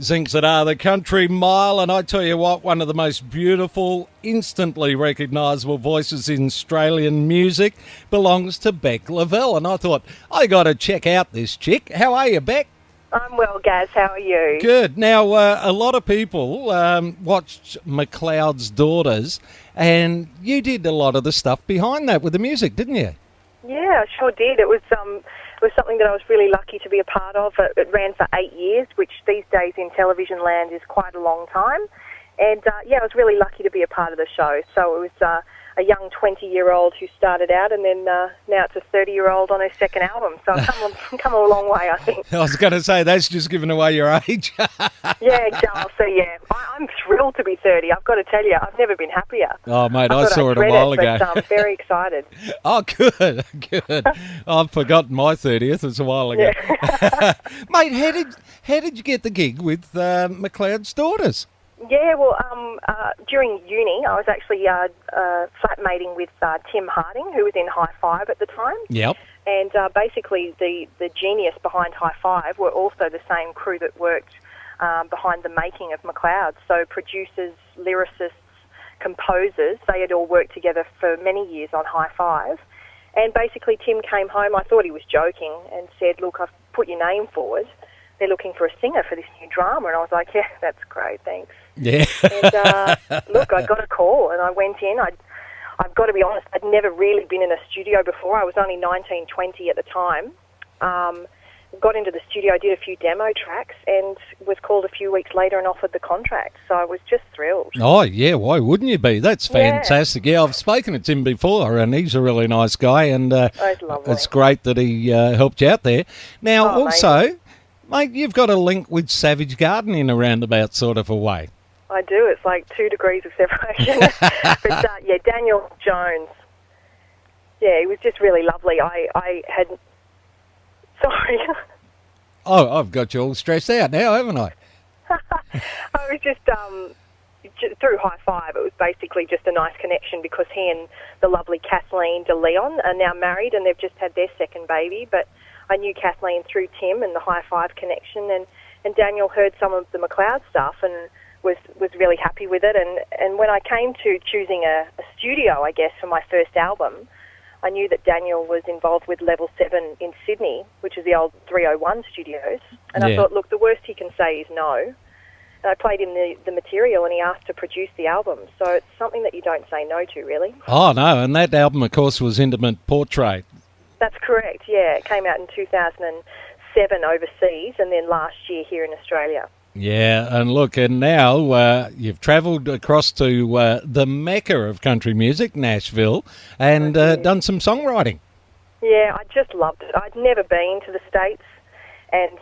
Zinks it are the Country Mile, and I tell you what, one of the most beautiful, instantly recognisable voices in Australian music belongs to Beck Lavelle. And I thought, I got to check out this chick. How are you, Beck? I'm well, Gaz. How are you? Good. Now, a lot of people watched McLeod's Daughters, and you did a lot of the stuff behind that with the music, didn't you? Yeah, I sure did. It was something that I was really lucky to be a part of. It ran for 8 years, which these days in television land is quite a long time. And, I was really lucky to be a part of the show. So it was a young 20-year-old who started out, and then now it's a 30-year-old on her second album. So I've come a long way, I think. I was going to say, that's just giving away your age. Yeah, so yeah, I'm thrilled to be 30. I've got to tell you, I've never been happier. Oh, mate, I saw it a while ago. But I'm very excited. Oh, good. I've forgotten my 30th. It's a while ago. Yeah. Mate, how did you get the gig with McLeod's Daughters? Yeah, well, during uni, I was actually flatmating with Tim Harding, who was in High Five at the time. Yep. And basically the genius behind High Five were also the same crew that worked behind the making of McLeod. So producers, lyricists, composers, they had all worked together for many years on High Five. And basically Tim came home, I thought he was joking, and said, look, I've put your name forward. They're looking for a singer for this new drama. And I was like, yeah, that's great, thanks. Yeah. And look, I got a call and I went in. I've got to be honest, I'd never really been in a studio before. I was only 19, 20 at the time. Got into the studio, did a few demo tracks, and was called a few weeks later and offered the contract. So I was just thrilled. Oh, yeah, why wouldn't you be? That's fantastic. Yeah, I've spoken to Tim before, and he's a really nice guy, and it's great that he helped you out there. Now, also, mate, you've got a link with Savage Garden in a roundabout sort of a way. I do. It's like 2 degrees of separation. But, Daniel Jones. Yeah, he was just really lovely. I had... Sorry. Oh, I've got you all stressed out now, haven't I? I was just through High Five, it was basically just a nice connection because he and the lovely Kathleen de Leon are now married and they've just had their second baby. But I knew Kathleen through Tim and the High Five connection, and Daniel heard some of the McLeod stuff and was really happy with it. And when I came to choosing a studio, I guess, for my first album, I knew that Daniel was involved with Level 7 in Sydney, which is the old 301 studios. And I thought, look, the worst he can say is no. And I played him the material and he asked to produce the album. So it's something that you don't say no to, really. Oh, no, and that album, of course, was Intimate Portrait. That's correct, yeah. It came out in 2007 overseas and then last year here in Australia. Yeah, and look, and now you've travelled across to the mecca of country music, Nashville, and done some songwriting. Yeah, I just loved it. I'd never been to the States and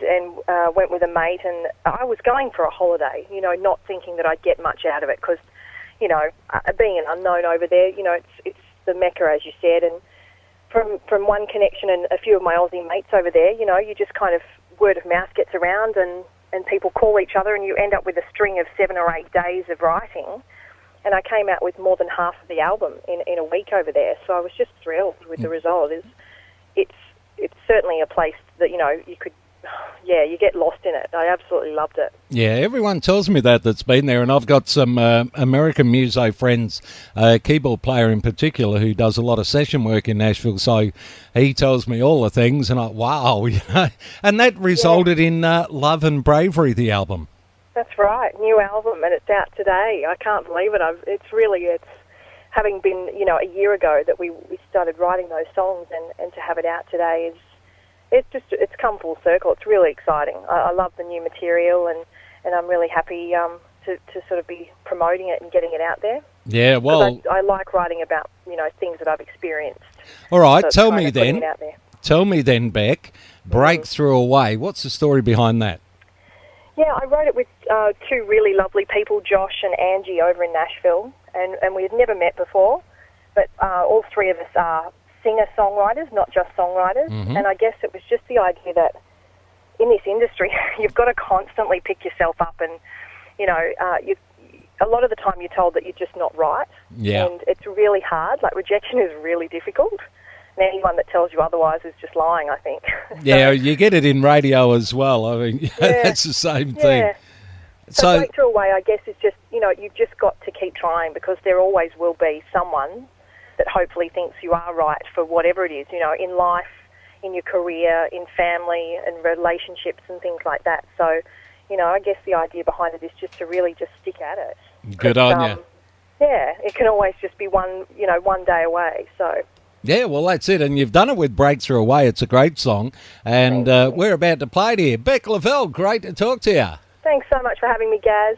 went with a mate, and I was going for a holiday, not thinking that I'd get much out of it because, being an unknown over there, it's the mecca, as you said, and from one connection and a few of my Aussie mates over there, you just kind of word of mouth gets around and people call each other and you end up with a string of 7 or 8 days of writing. And I came out with more than half of the album in a week over there. So I was just thrilled with the result. It's certainly a place that, you could, you get lost in it. I absolutely loved it. Yeah, everyone tells me that's been there, and I've got some American muso friends, a keyboard player in particular who does a lot of session work in Nashville, so he tells me all the things, and wow, and that resulted in Love and Bravery, the album. That's right, new album, and it's out today. I can't believe it. It's having been, a year ago that we started writing those songs, and to have it out today it's come full circle. It's really exciting. I love the new material, and I'm really happy to sort of be promoting it and getting it out there. Yeah, well, I like writing about things that I've experienced. All right, so tell me then, Beck, Breakthrough Away. What's the story behind that? Yeah, I wrote it with 2 really lovely people, Josh and Angie, over in Nashville, and we had never met before, but all 3 of us are singer-songwriters, not just songwriters, and I guess it was just the idea that in this industry, you've got to constantly pick yourself up and, a lot of the time you're told that you're just not right, and it's really hard. Like, rejection is really difficult, and anyone that tells you otherwise is just lying, I think. Yeah, you get it in radio as well. I mean, that's the same thing. So breakthrough away, I guess, is just, you've just got to keep trying, because there always will be someone that hopefully thinks you are right for whatever it is, in life, in your career, in family and relationships and things like that. So, I guess the idea behind it is just to really just stick at it. Good on you. Yeah, it can always just be one day away, so... Yeah, well, that's it. And you've done it with Breakthrough Away. It's a great song. And we're about to play it here. Beck Lavelle, great to talk to you. Thanks so much for having me, Gaz.